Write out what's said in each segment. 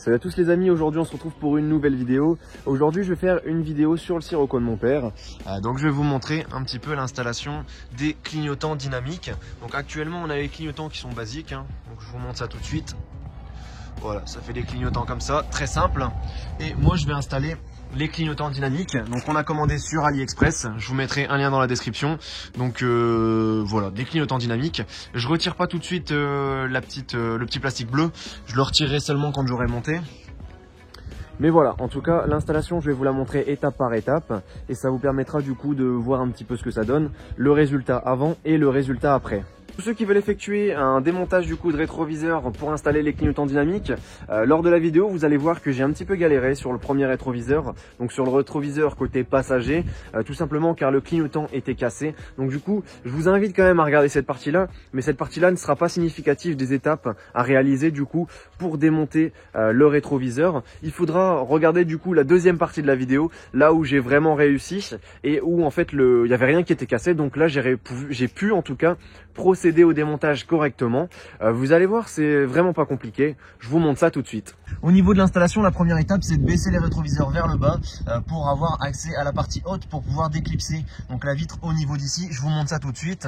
Salut à tous les amis, aujourd'hui on se retrouve pour une nouvelle vidéo. Aujourd'hui je vais faire une vidéo sur le Sirocco de mon père. Donc je vais vous montrer un petit peu l'installation des clignotants dynamiques. Donc actuellement on a les clignotants qui sont basiques, hein. Donc je vous montre ça tout de suite. Voilà, ça fait des clignotants comme ça, très simple. Et moi je vais installer les clignotants dynamiques. Donc on a commandé sur AliExpress, je vous mettrai un lien dans la description. Donc voilà, des clignotants dynamiques. Je retire pas tout de suite le petit plastique bleu, je le retirerai seulement quand j'aurai monté. Mais voilà, en tout cas l'installation je vais vous la montrer étape par étape et ça vous permettra du coup de voir un petit peu ce que ça donne, le résultat avant et le résultat après. Pour ceux qui veulent effectuer un démontage du coup de rétroviseur pour installer les clignotants dynamiques, lors de la vidéo vous allez voir que j'ai un petit peu galéré sur le premier rétroviseur, donc sur le rétroviseur côté passager, tout simplement car le clignotant était cassé. Donc du coup je vous invite quand même à regarder cette partie là, mais cette partie là ne sera pas significative des étapes à réaliser du coup pour démonter le rétroviseur. Il faudra regarder du coup la deuxième partie de la vidéo, là où j'ai vraiment réussi et où en fait il n'y avait rien qui était cassé, donc là j'ai pu en tout cas procéder au démontage correctement. Vous allez voir, c'est vraiment pas compliqué. Je vous montre ça tout de suite. Au niveau de l'installation, la première étape, c'est de baisser les rétroviseurs vers le bas pour avoir accès à la partie haute pour pouvoir déclipser donc la vitre au niveau d'ici. Je vous montre ça tout de suite.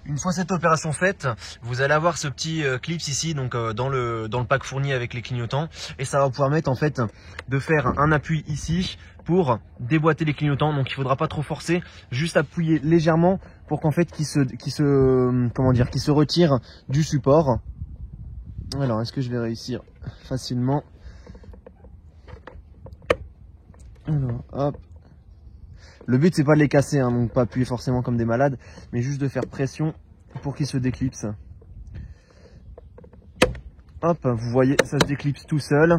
Une fois cette opération faite, vous allez avoir ce petit clips ici, donc dans le pack fourni avec les clignotants, et ça va vous permettre en fait de faire un appui ici pour déboîter les clignotants. Donc il faudra pas trop forcer, juste appuyer légèrement pour qu'en fait qu'ils se retirent du support. Alors est-ce que je vais réussir facilement? Alors hop. Le but c'est pas de les casser, hein, donc pas appuyer forcément comme des malades, mais juste de faire pression pour qu'ils se déclipsent. Hop, vous voyez, ça se déclipse tout seul.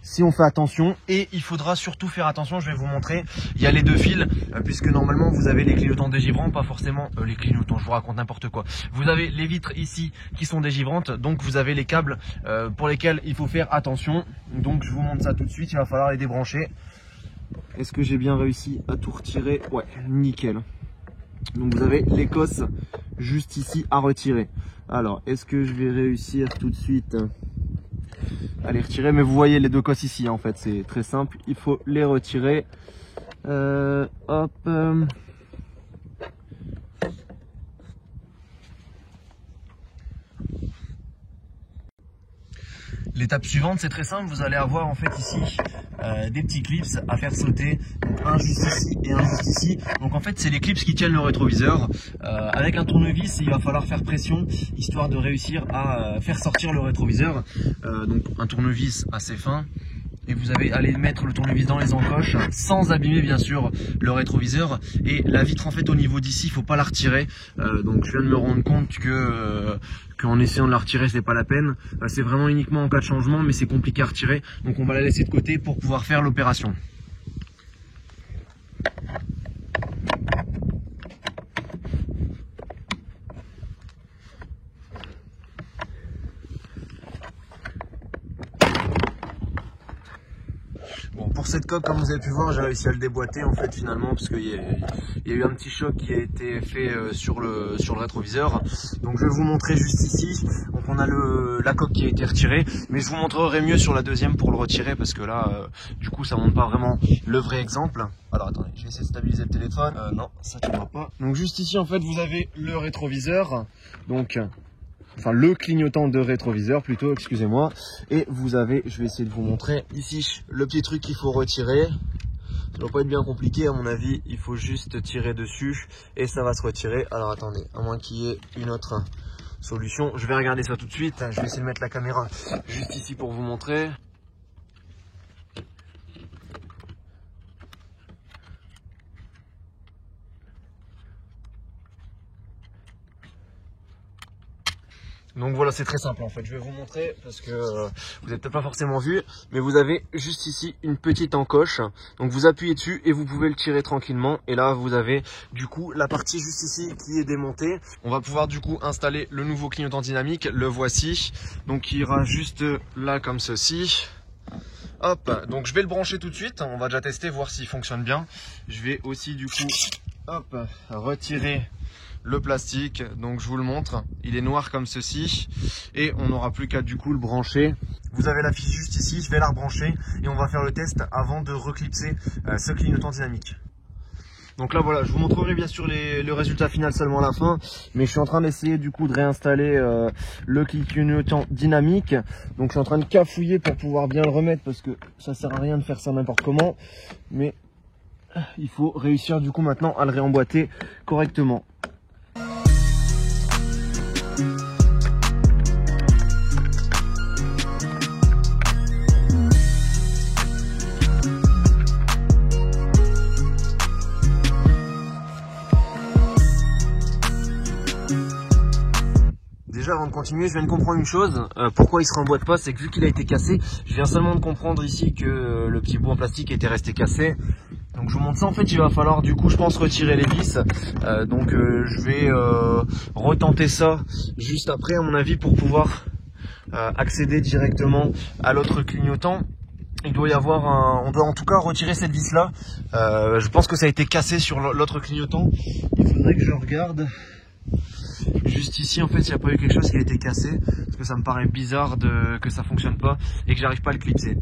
Si on fait attention, et il faudra surtout faire attention, je vais vous montrer, il y a les deux fils, puisque normalement vous avez les clignotants dégivrants, pas forcément les clignotants, je vous raconte n'importe quoi. Vous avez les vitres ici qui sont dégivrantes, donc vous avez les câbles pour lesquels il faut faire attention. Donc je vous montre ça tout de suite, il va falloir les débrancher. Est-ce que j'ai bien réussi à tout retirer? Ouais, nickel. Donc vous avez l'écosse juste ici à retirer. Alors, est-ce que je vais réussir tout de suite à les retirer? Mais vous voyez les deux cosses ici, en fait, c'est très simple. Il faut les retirer. Hop. L'étape suivante, c'est très simple, vous allez avoir en fait ici des petits clips à faire sauter, donc un juste ici et un juste ici. Donc en fait c'est les clips qui tiennent le rétroviseur. Avec un tournevis, il va falloir faire pression histoire de réussir à faire sortir le rétroviseur. Donc un tournevis assez fin. Et vous allez aller mettre le tournevis dans les encoches sans abîmer bien sûr le rétroviseur. Et la vitre en fait au niveau d'ici, il faut pas la retirer. Donc je viens de me rendre compte que qu'en essayant de la retirer c'est pas la peine. C'est vraiment uniquement en cas de changement, mais c'est compliqué à retirer. Donc on va la laisser de côté pour pouvoir faire l'opération. Bon, pour cette coque, comme vous avez pu voir, j'ai réussi à le déboîter en fait finalement parce qu'il y a eu un petit choc qui a été fait sur le rétroviseur. Donc je vais vous montrer juste ici. Donc on a la coque qui a été retirée, mais je vous montrerai mieux sur la deuxième pour le retirer parce que là, du coup, ça montre pas vraiment le vrai exemple. Alors attendez, je vais essayer de stabiliser le téléphone. Non, ça ne va pas. Donc juste ici en fait, vous avez le rétroviseur. Donc enfin le clignotant de rétroviseur plutôt, excusez-moi, et vous avez, je vais essayer de vous montrer ici le petit truc qu'il faut retirer. Ça doit pas être bien compliqué à mon avis, il faut juste tirer dessus et ça va se retirer. Alors attendez, à moins qu'il y ait une autre solution, je vais regarder ça tout de suite. Je vais essayer de mettre la caméra juste ici pour vous montrer. Donc voilà, c'est très simple en fait, je vais vous montrer parce que vous n'avez peut-être pas forcément vu, mais vous avez juste ici une petite encoche, donc vous appuyez dessus et vous pouvez le tirer tranquillement et là vous avez du coup la partie juste ici qui est démontée. On va pouvoir du coup installer le nouveau clignotant dynamique, le voici, donc il ira juste là comme ceci. Hop, donc je vais le brancher tout de suite, on va déjà tester, voir s'il fonctionne bien. Je vais aussi du coup hop, retirer le plastique. Donc je vous le montre, il est noir comme ceci et on n'aura plus qu'à du coup le brancher. Vous avez la fiche juste ici, je vais la rebrancher et on va faire le test avant de reclipser ce clignotant dynamique. Donc là voilà, je vous montrerai bien sûr le résultat final seulement à la fin, mais je suis en train d'essayer du coup de réinstaller le clignotant dynamique. Donc je suis en train de cafouiller pour pouvoir bien le remettre parce que ça sert à rien de faire ça n'importe comment, mais il faut réussir du coup maintenant à le réemboîter correctement. Déjà avant de continuer, je viens de comprendre une chose, pourquoi il se remboîte pas, c'est que vu qu'il a été cassé, je viens seulement de comprendre ici que le petit bout en plastique était resté cassé. Donc je vous montre ça, en fait il va falloir du coup je pense retirer les vis, je vais retenter ça juste après à mon avis pour pouvoir accéder directement à l'autre clignotant. Il doit y avoir on doit en tout cas retirer cette vis là, je pense que ça a été cassé sur l'autre clignotant, il faudrait que je regarde. Juste ici en fait il n'y a pas eu quelque chose qui a été cassé parce que ça me paraît bizarre que ça fonctionne pas et que j'arrive pas à le clipser.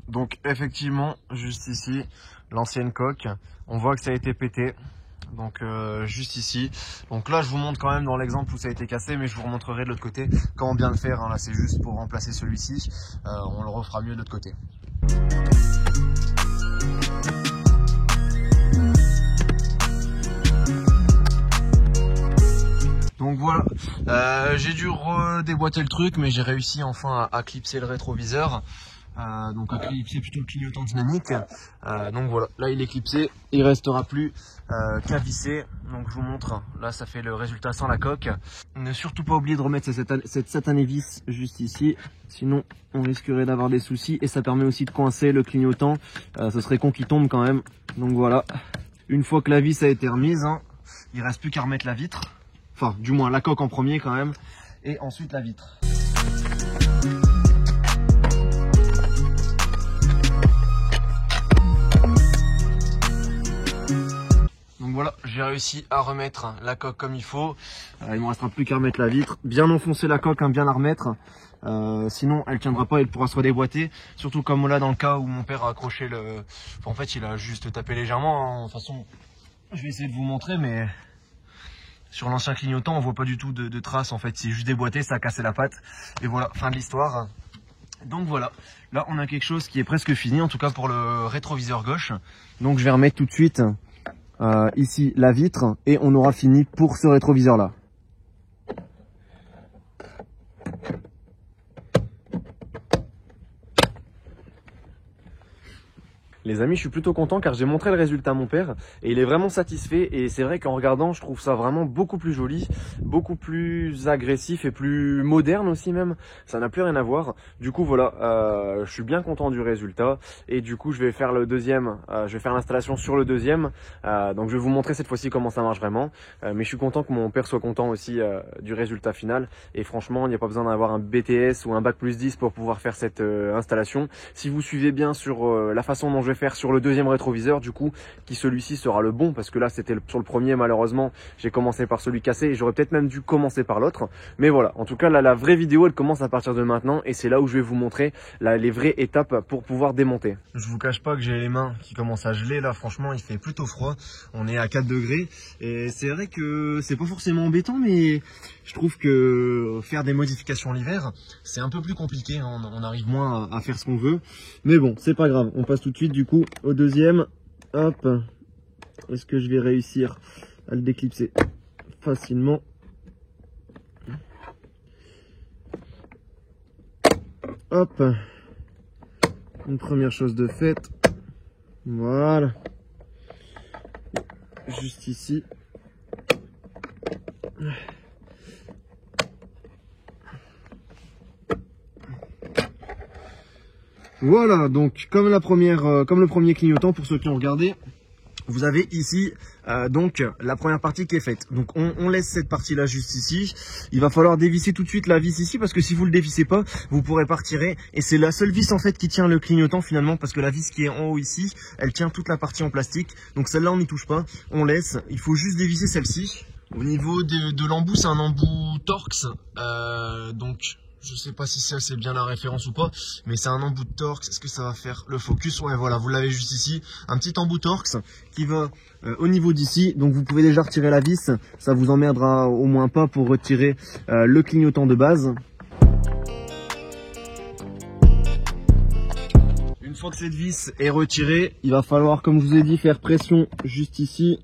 Donc effectivement juste ici l'ancienne coque, on voit que ça a été pété. Donc juste ici, donc là je vous montre quand même dans l'exemple où ça a été cassé, mais je vous remontrerai de l'autre côté comment bien le faire, hein. Là c'est juste pour remplacer celui-ci, on le refera mieux de l'autre côté. Donc voilà, j'ai dû redéboîter le truc, mais j'ai réussi enfin à clipser le rétroviseur, donc à clipser plutôt le clignotant dynamique. Donc voilà, là il est clipsé, il restera plus qu'à visser. Donc je vous montre, là ça fait le résultat sans la coque. Ne surtout pas oublier de remettre cette satanée vis juste ici, sinon on risquerait d'avoir des soucis et ça permet aussi de coincer le clignotant, ce serait con qu'il tombe quand même. Donc voilà, une fois que la vis a été remise, hein, il reste plus qu'à remettre la vitre. Enfin, du moins la coque en premier quand même, et ensuite la vitre. Donc voilà, j'ai réussi à remettre la coque comme il faut. Il me restera plus qu'à remettre la vitre. Bien enfoncer la coque, hein, bien la remettre. Sinon elle tiendra pas, elle pourra se redéboîter. Surtout comme là dans le cas où mon père a accroché le... Enfin, en fait il a juste tapé légèrement, hein. De toute façon, je vais essayer de vous montrer, mais... Sur l'ancien clignotant, on voit pas du tout de traces en fait, c'est juste déboîté, ça a cassé la patte. Et voilà, fin de l'histoire. Donc voilà, là on a quelque chose qui est presque fini, en tout cas pour le rétroviseur gauche. Donc je vais remettre tout de suite ici la vitre et on aura fini pour ce rétroviseur là. Les amis, je suis plutôt content car j'ai montré le résultat à mon père et il est vraiment satisfait, et c'est vrai qu'en regardant je trouve ça vraiment beaucoup plus joli, beaucoup plus agressif et plus moderne aussi même, ça n'a plus rien à voir. Du coup voilà, je suis bien content du résultat et du coup je vais faire le deuxième, je vais faire l'installation sur le deuxième, donc je vais vous montrer cette fois-ci comment ça marche vraiment, mais je suis content que mon père soit content aussi du résultat final, et franchement il n'y a pas besoin d'avoir un BTS ou un Bac+10 pour pouvoir faire cette installation. Si vous suivez bien sur la façon dont je vais faire sur le deuxième rétroviseur, du coup, qui celui-ci sera le bon, parce que là c'était sur le premier, malheureusement j'ai commencé par celui cassé et j'aurais peut-être même dû commencer par l'autre, mais voilà, en tout cas là la vraie vidéo elle commence à partir de maintenant et c'est là où je vais vous montrer les vraies étapes pour pouvoir démonter. Je vous cache pas que j'ai les mains qui commencent à geler là, franchement il fait plutôt froid, on est à 4 degrés et c'est vrai que c'est pas forcément embêtant, mais je trouve que faire des modifications l'hiver c'est un peu plus compliqué, hein. On arrive moins à faire ce qu'on veut, mais bon c'est pas grave, on passe tout de suite du coup au deuxième. Hop, est-ce que je vais réussir à le déclipser facilement? Hop, une première chose de faite, voilà, juste ici. Voilà, donc comme le premier clignotant, pour ceux qui ont regardé, vous avez ici donc la première partie qui est faite. Donc on laisse cette partie là juste ici. Il va falloir dévisser tout de suite la vis ici, parce que si vous le dévissez pas, vous pourrez pas retirer, et c'est la seule vis en fait qui tient le clignotant finalement, parce que la vis qui est en haut ici, elle tient toute la partie en plastique. Donc celle-là on n'y touche pas, on laisse. Il faut juste dévisser celle-ci. Au niveau de l'embout, c'est un embout Torx, donc je sais pas si c'est bien la référence ou pas, mais c'est un embout de Torx. Est-ce que ça va faire le focus? Ouais, voilà, vous l'avez juste ici, un petit embout Torx qui va au niveau d'ici, donc vous pouvez déjà retirer la vis, ça vous emmerdera au moins pas pour retirer le clignotant de base. Une fois que cette vis est retirée, il va falloir, comme je vous ai dit, faire pression juste ici.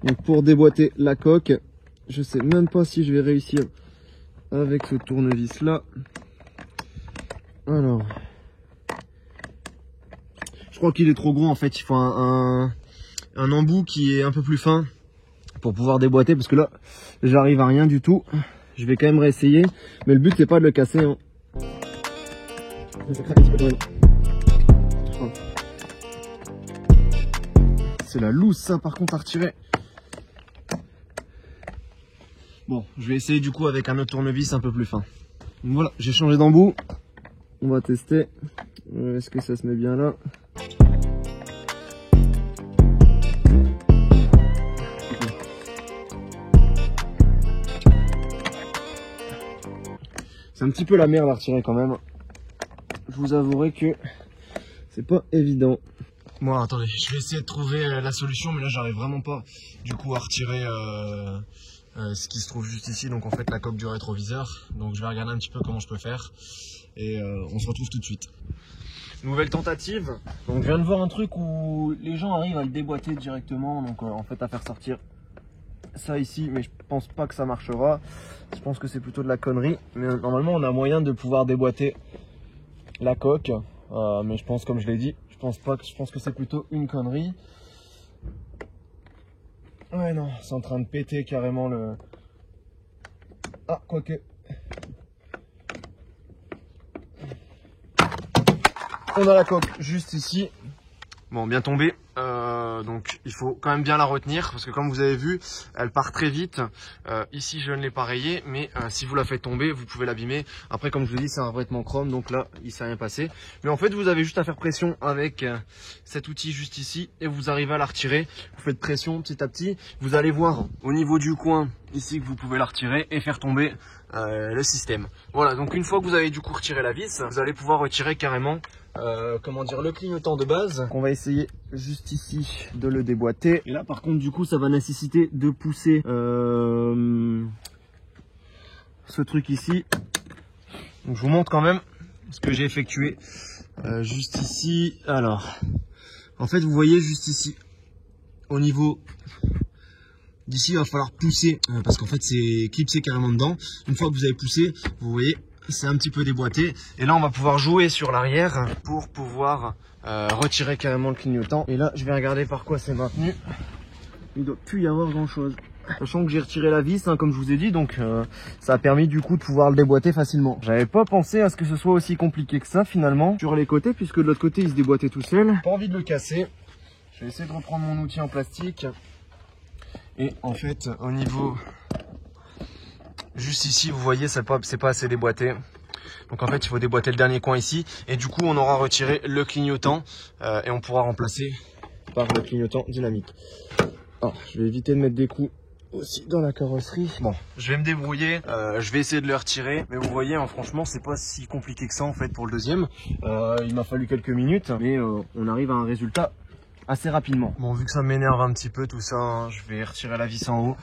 Donc pour déboîter la coque, je sais même pas si je vais réussir avec ce tournevis là. Alors, je crois qu'il est trop gros en fait. Il faut un embout qui est un peu plus fin pour pouvoir déboîter, parce que là j'arrive à rien du tout. Je vais quand même réessayer, mais le but c'est pas de le casser, hein. C'est la loose ça par contre à retirer. Bon, je vais essayer du coup avec un autre tournevis un peu plus fin. Donc voilà, j'ai changé d'embout. On va tester. Est-ce que ça se met bien là? C'est un petit peu la merde à retirer quand même. Je vous avouerai que c'est pas évident. Bon, attendez, je vais essayer de trouver la solution, mais là j'arrive vraiment pas du coup à retirer ce qui se trouve juste ici, donc en fait la coque du rétroviseur. Donc je vais regarder un petit peu comment je peux faire et on se retrouve tout de suite. Nouvelle tentative. Donc je viens de voir un truc où les gens arrivent à le déboîter directement, donc en fait à faire sortir ça ici, mais je pense pas que ça marchera. Je pense que c'est plutôt de la connerie, mais normalement on a moyen de pouvoir déboîter la coque, mais je pense, comme je l'ai dit, je pense que c'est plutôt une connerie. Ouais, non, c'est en train de péter carrément le... Ah, quoique. On a la coque juste ici. Bon, bien tombé. Donc il faut quand même bien la retenir, parce que comme vous avez vu, elle part très vite. Ici je ne l'ai pas rayée, mais si vous la faites tomber, vous pouvez l'abîmer. Après, comme je vous dis, c'est un revêtement chrome, donc là il s'est rien passé. Mais en fait, vous avez juste à faire pression avec cet outil juste ici, et vous arrivez à la retirer. Vous faites pression petit à petit. Vous allez voir au niveau du coin ici que vous pouvez la retirer et faire tomber le système. Voilà, donc une fois que vous avez du coup retiré la vis, vous allez pouvoir retirer carrément comment dire, le clignotant de base. On va essayer juste ici de le déboîter. Et là par contre du coup ça va nécessiter de pousser ce truc ici. Donc je vous montre quand même ce que j'ai effectué juste ici. Alors en fait vous voyez juste ici au niveau d'ici, il va falloir pousser parce qu'en fait c'est clipsé carrément dedans. Une fois que vous avez poussé, vous voyez, c'est un petit peu déboîté. Et là, on va pouvoir jouer sur l'arrière pour pouvoir retirer carrément le clignotant. Et là, je vais regarder par quoi c'est maintenu. Il ne doit plus y avoir grand chose. Sachant que j'ai retiré la vis, hein, comme je vous ai dit, donc ça a permis du coup de pouvoir le déboîter facilement. J'avais pas pensé à ce que ce soit aussi compliqué que ça finalement sur les côtés, puisque de l'autre côté il se déboîtait tout seul. Pas envie de le casser. Je vais essayer de reprendre mon outil en plastique. Et en fait, au niveau juste ici, vous voyez, c'est pas assez déboîté. Donc en fait, il faut déboîter le dernier coin ici. Et du coup, on aura retiré le clignotant et on pourra remplacer par le clignotant dynamique. Alors, je vais éviter de mettre des coups aussi dans la carrosserie. Bon, je vais me débrouiller. Je vais essayer de le retirer. Mais vous voyez, hein, franchement, c'est pas si compliqué que ça en fait pour le deuxième. Il m'a fallu quelques minutes, mais on arrive à un résultat assez rapidement. Bon, vu que ça m'énerve un petit peu tout ça, hein, je vais retirer la vis en haut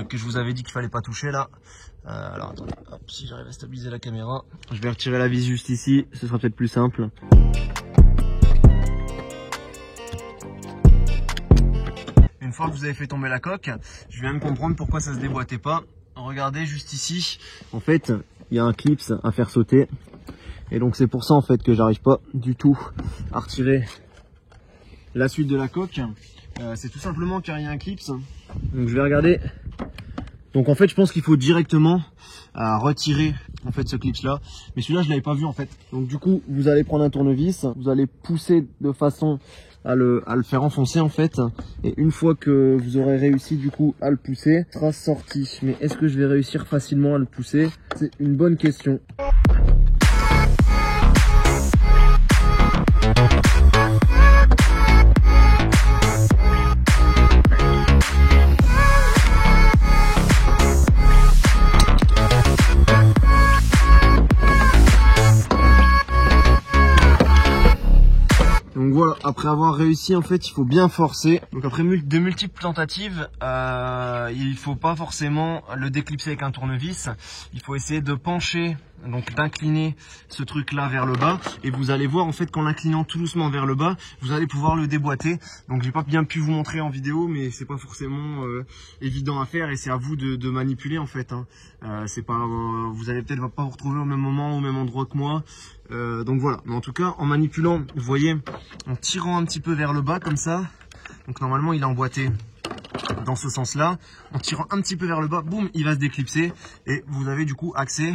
que je vous avais dit qu'il fallait pas toucher là. Alors attendez, hop, si j'arrive à stabiliser la caméra, je vais retirer la vis juste ici, ce sera peut-être plus simple. Une fois que vous avez fait tomber la coque, je viens de comprendre pourquoi ça se déboîtait pas. Regardez juste ici, en fait, il y a un clips à faire sauter. Et donc c'est pour ça en fait que j'arrive pas du tout à retirer la suite de la coque. C'est tout simplement car il y a un clips. Donc je vais regarder. Donc en fait je pense qu'il faut directement retirer en fait ce clips là. Mais celui-là je l'avais pas vu en fait. Donc du coup vous allez prendre un tournevis, vous allez pousser de façon à le faire enfoncer en fait. Et une fois que vous aurez réussi du coup à le pousser, il sera sorti. Mais est-ce que je vais réussir facilement à le pousser? C'est une bonne question. après avoir réussi, en fait, il faut bien forcer. Donc après de multiples tentatives, il faut pas forcément le déclipser avec un tournevis. Il faut essayer de pencher, donc d'incliner ce truc là vers le bas, et vous allez voir en fait qu'en l'inclinant tout doucement vers le bas, vous allez pouvoir le déboîter. Donc j'ai pas bien pu vous montrer en vidéo, mais c'est pas forcément évident à faire, et c'est à vous de manipuler en fait, hein. C'est pas, vous allez peut-être pas vous retrouver au même moment, au même endroit que moi, donc voilà. Mais en tout cas, en manipulant, vous voyez, en tirant un petit peu vers le bas comme ça, donc normalement il est emboîté dans ce sens là, en tirant un petit peu vers le bas, boum, il va se déclipser, et vous avez du coup accès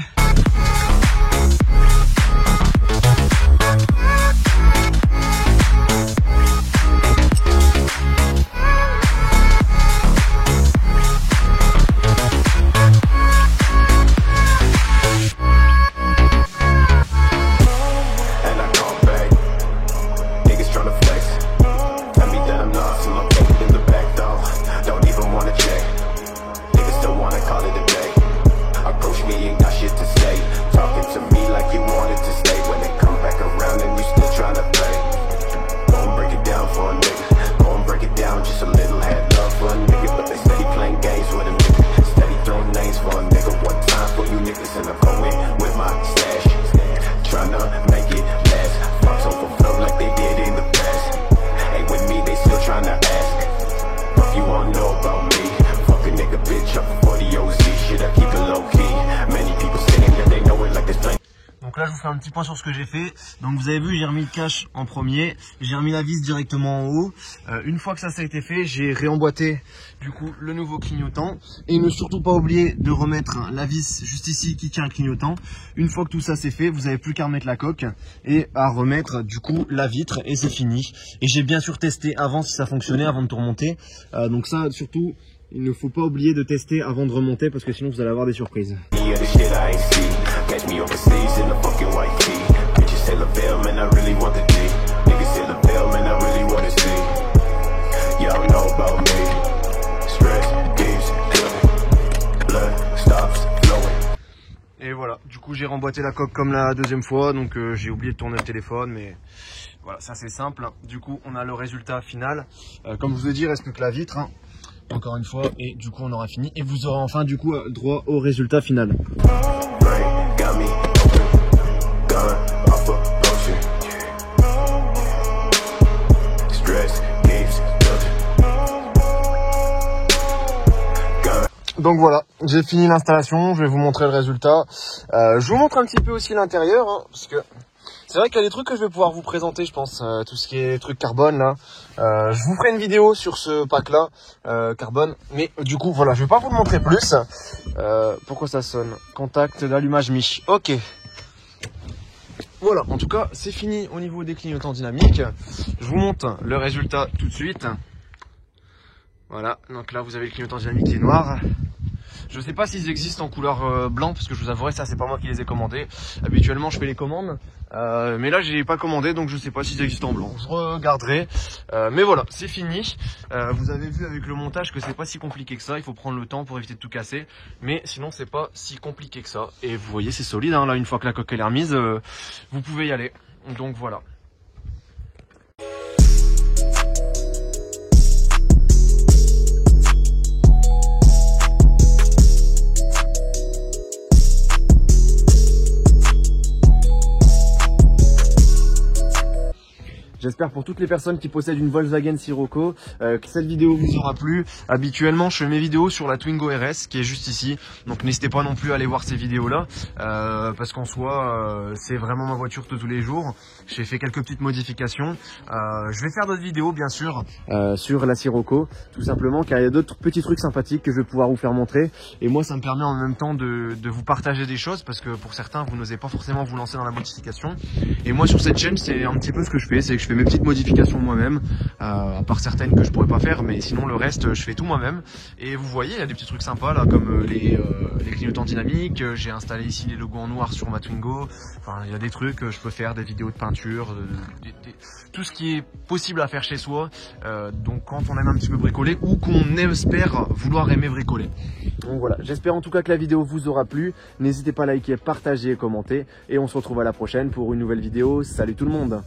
là, je vous fais un petit point sur ce que j'ai fait. Donc vous avez vu, j'ai remis le cache en premier, j'ai remis la vis directement en haut. Une fois que ça a été fait, j'ai réemboîté du coup le nouveau clignotant, et ne surtout pas oublier de remettre la vis juste ici qui tient le clignotant. Une fois que tout ça c'est fait, vous n'avez plus qu'à remettre la coque et à remettre du coup la vitre, et c'est fini. Et j'ai bien sûr testé avant si ça fonctionnait avant de tout remonter. Donc ça surtout, il ne faut pas oublier de tester avant de remonter, parce que sinon vous allez avoir des surprises. Catch me overseas in the fucking white tee. Bitches say LaVelle, man, I really want the D. Niggas say LaVelle, man, I really want to see. Y'all know about me. Stress keeps building. Blood stops flowing. Et voilà, du coup j'ai remboîté la coque comme la deuxième fois, donc j'ai oublié de tourner le téléphone, mais voilà, ça c'est simple. Du coup on a le résultat final. Comme je vous ai dit, il reste plus que la vitre, hein. Encore une fois, et du coup on aura fini, et vous aurez enfin du coup droit au résultat final. Donc voilà, j'ai fini l'installation, je vais vous montrer le résultat. Je vous montre un petit peu aussi l'intérieur, hein, parce que c'est vrai qu'il y a des trucs que je vais pouvoir vous présenter, je pense, tout ce qui est trucs carbone là. Je vous ferai une vidéo sur ce pack là, carbone, mais du coup voilà, je vais pas vous le montrer plus. Pourquoi ça sonne? Contact d'allumage Mich. Ok. Voilà, en tout cas c'est fini au niveau des clignotants dynamiques. Je vous montre le résultat tout de suite. Voilà, donc là vous avez le clignotant dynamique qui est noir. Je sais pas s'ils existent en couleur blanc, parce que je vous avouerai, ça c'est pas moi qui les ai commandés. Habituellement je fais les commandes, mais là je les ai pas commandés, donc je sais pas s'ils existent en blanc. Je regarderai, mais voilà, c'est fini. Vous avez vu avec le montage que c'est pas si compliqué que ça. Il faut prendre le temps pour éviter de tout casser, mais sinon c'est pas si compliqué que ça. Et vous voyez, c'est solide, hein, là une fois que la coque elle est remise, vous pouvez y aller. Donc voilà. J'espère pour toutes les personnes qui possèdent une Volkswagen Sirocco que cette vidéo vous aura plu. Habituellement, je fais mes vidéos sur la Twingo RS qui est juste ici. Donc n'hésitez pas non plus à aller voir ces vidéos-là parce qu'en soi, c'est vraiment ma voiture de tous les jours. J'ai fait quelques petites modifications. Je vais faire d'autres vidéos, bien sûr, sur la Sirocco, tout simplement car il y a d'autres petits trucs sympathiques que je vais pouvoir vous faire montrer. Et moi, ça me permet en même temps de vous partager des choses parce que pour certains, vous n'osez pas forcément vous lancer dans la modification. Et moi, sur cette chaîne, c'est un petit peu ce que je fais, c'est que je fais mes petites modifications moi-même, à part certaines que je pourrais pas faire, mais sinon le reste je fais tout moi-même. Et vous voyez, il y a des petits trucs sympas là, comme les clignotants dynamiques. J'ai installé ici les logos en noir sur ma Twingo. Enfin, il y a des trucs, je peux faire des vidéos de peinture, tout ce qui est possible à faire chez soi. Donc quand on aime un petit peu bricoler ou qu'on espère vouloir aimer bricoler. Donc voilà, j'espère en tout cas que la vidéo vous aura plu. N'hésitez pas à liker, partager et commenter. Et on se retrouve à la prochaine pour une nouvelle vidéo. Salut tout le monde!